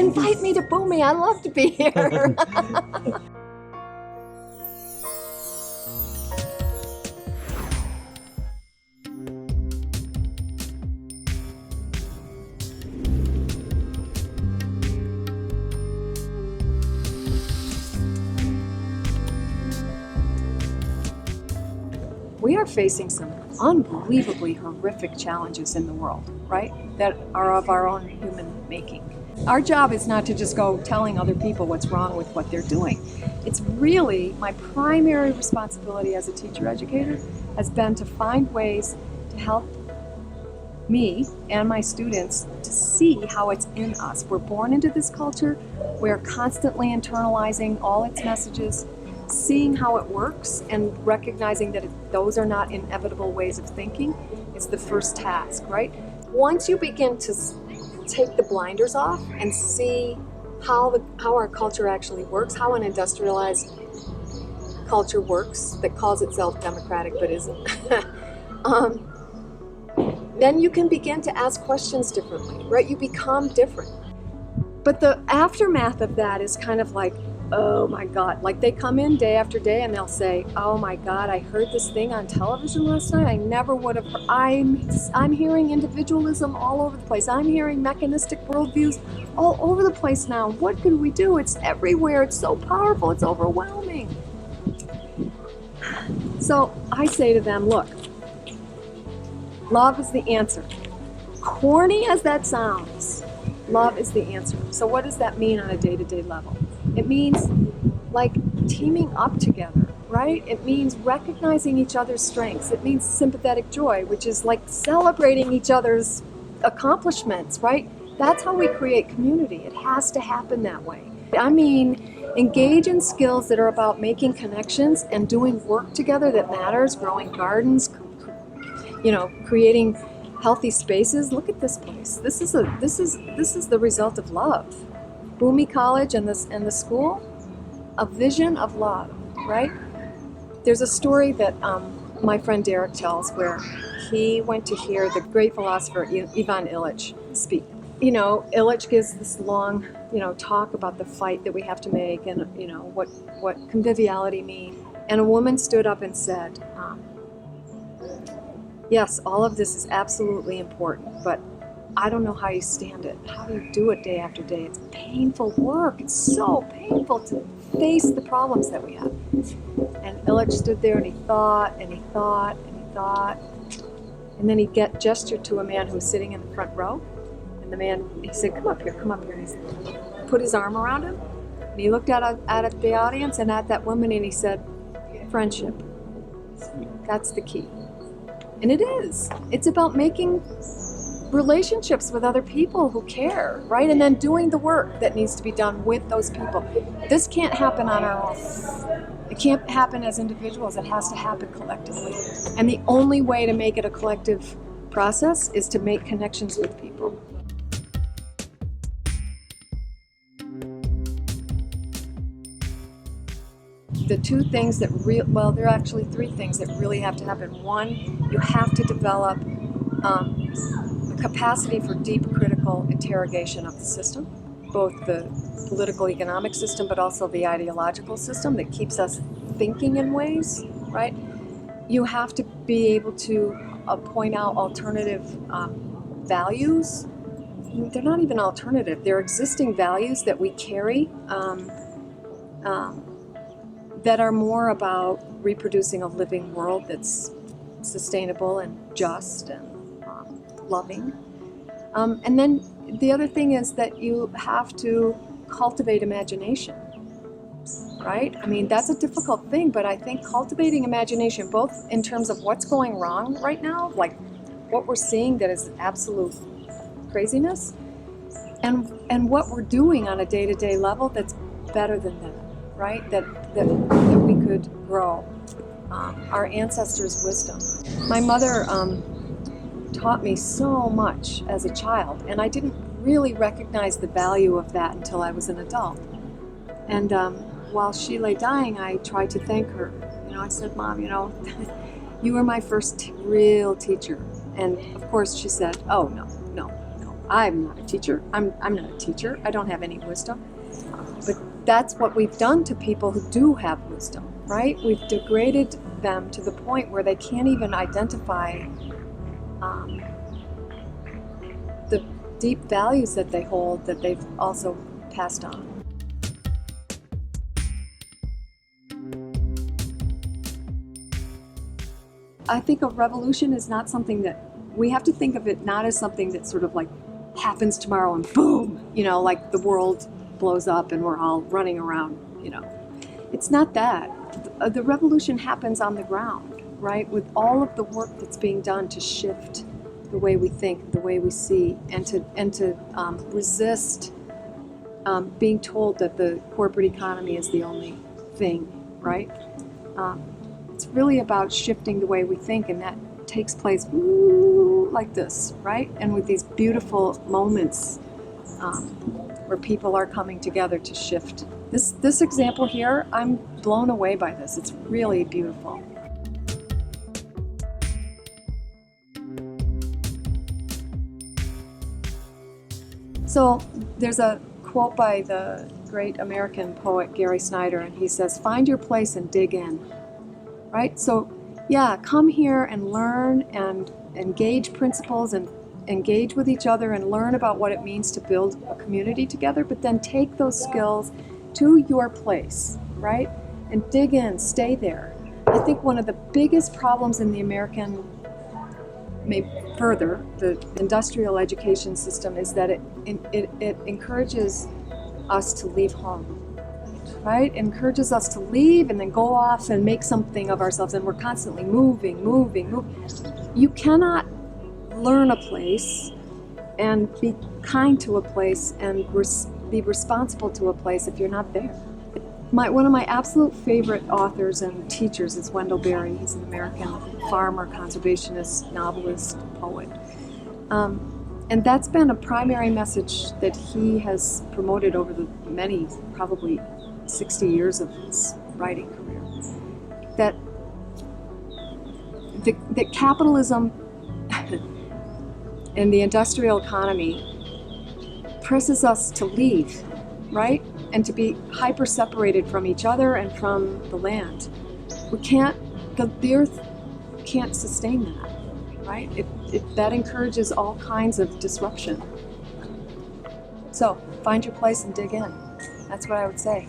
invite me to Bhoomi. I'd love to be here. We are facing some unbelievably horrific challenges in the world, right? That are of our own human making. Our job is not to just go telling other people what's wrong with what they're doing. It's really my primary responsibility as a teacher educator has been to find ways to help me and my students to see how it's in us. We're born into this culture. We're constantly internalizing all its messages, seeing how it works and recognizing that those are not inevitable ways of thinking is the first task, right? Once you begin to take the blinders off and see how our culture actually works, how an industrialized culture works that calls itself democratic but isn't, then you can begin to ask questions differently, right? You become different. But the aftermath of that is kind of like, oh my God, like they come in day after day and they'll say, oh my God, I heard this thing on television last night. I never would have heard. I'm hearing individualism all over the place. I'm hearing mechanistic worldviews all over the place now. What can we do? It's everywhere. It's so powerful. It's overwhelming. So I say to them, look, love is the answer. Corny as that sounds, love is the answer. So what does that mean on a day-to-day level? It means like teaming up together, right? It means recognizing each other's strengths. It means sympathetic joy, which is like celebrating each other's accomplishments, right? That's how we create community. It has to happen that way. I mean, engage in skills that are about making connections and doing work together that matters, growing gardens, creating healthy spaces. Look at this place. This is the result of love. Bhoomi College and the school, a vision of love, right? There's a story that my friend Derek tells where he went to hear the great philosopher Ivan Illich speak. Illich gives this long, talk about the fight that we have to make and, what conviviality means. And a woman stood up and said, yes, all of this is absolutely important, but I don't know how you stand it. How do you do it day after day? It's painful work. It's so painful to face the problems that we have. And Illich stood there and he thought and he thought and he thought. And then he gestured to a man who was sitting in the front row. And the man, he said, come up here. And he put his arm around him. And he looked at the audience and at that woman and he said, friendship. That's the key. And it is. It's about making relationships with other people who care, right? And then doing the work that needs to be done with those people. This can't happen on our own. It can't happen as individuals. It has to happen collectively. And the only way to make it a collective process is to make connections with people. The two things that there are actually three things that really have to happen. One, you have to develop capacity for deep critical interrogation of the system, both the political economic system, but also the ideological system that keeps us thinking in ways, right? You have to be able to point out alternative values. They're not even alternative. They're existing values that we carry that are more about reproducing a living world that's sustainable and just and loving. And then the other thing is that you have to cultivate imagination, right? I mean, that's a difficult thing, but I think cultivating imagination, both in terms of what's going wrong right now, like what we're seeing that is absolute craziness, and what we're doing on a day-to-day level that's better than that, right? That we could grow. Our ancestors' wisdom. My mother taught me so much as a child, and I didn't really recognize the value of that until I was an adult. And while she lay dying, I tried to thank her. I said, Mom, you were my first real teacher. And of course she said, oh, no, I'm not a teacher. I'm not a teacher. I don't have any wisdom. But that's what we've done to people who do have wisdom, right? We've degraded them to the point where they can't even identify the deep values that they hold that they've also passed on. I think a revolution is not something that, we have to think of it not as something that sort of like happens tomorrow and boom, like the world blows up and we're all running around, It's not that. The revolution happens on the ground, right? With all of the work that's being done to shift the way we think, the way we see, and to resist being told that the corporate economy is the only thing, right? It's really about shifting the way we think, and that takes place like this, right? And with these beautiful moments where people are coming together to shift. This example here, I'm blown away by this. It's really beautiful. So there's a quote by the great American poet Gary Snyder, and he says, "Find your place and dig in." Right? So yeah, come here and learn and engage principles and engage with each other and learn about what it means to build a community together, but then take those skills to your place, right? And dig in, stay there. I think one of the biggest problems in the American, maybe further, the industrial education system is that it encourages us to leave home. Right? It encourages us to leave and then go off and make something of ourselves, and we're constantly moving. You cannot learn a place and be kind to a place and be responsible to a place if you're not there. One of my absolute favorite authors and teachers is Wendell Berry. He's an American farmer, conservationist, novelist, poet. And that's been a primary message that he has promoted over the many, probably 60 years of his writing career, that capitalism and the industrial economy presses us to leave, right? And to be hyper separated from each other and from the land. The earth can't sustain that, right? That encourages all kinds of disruption. So find your place and dig in. That's what I would say.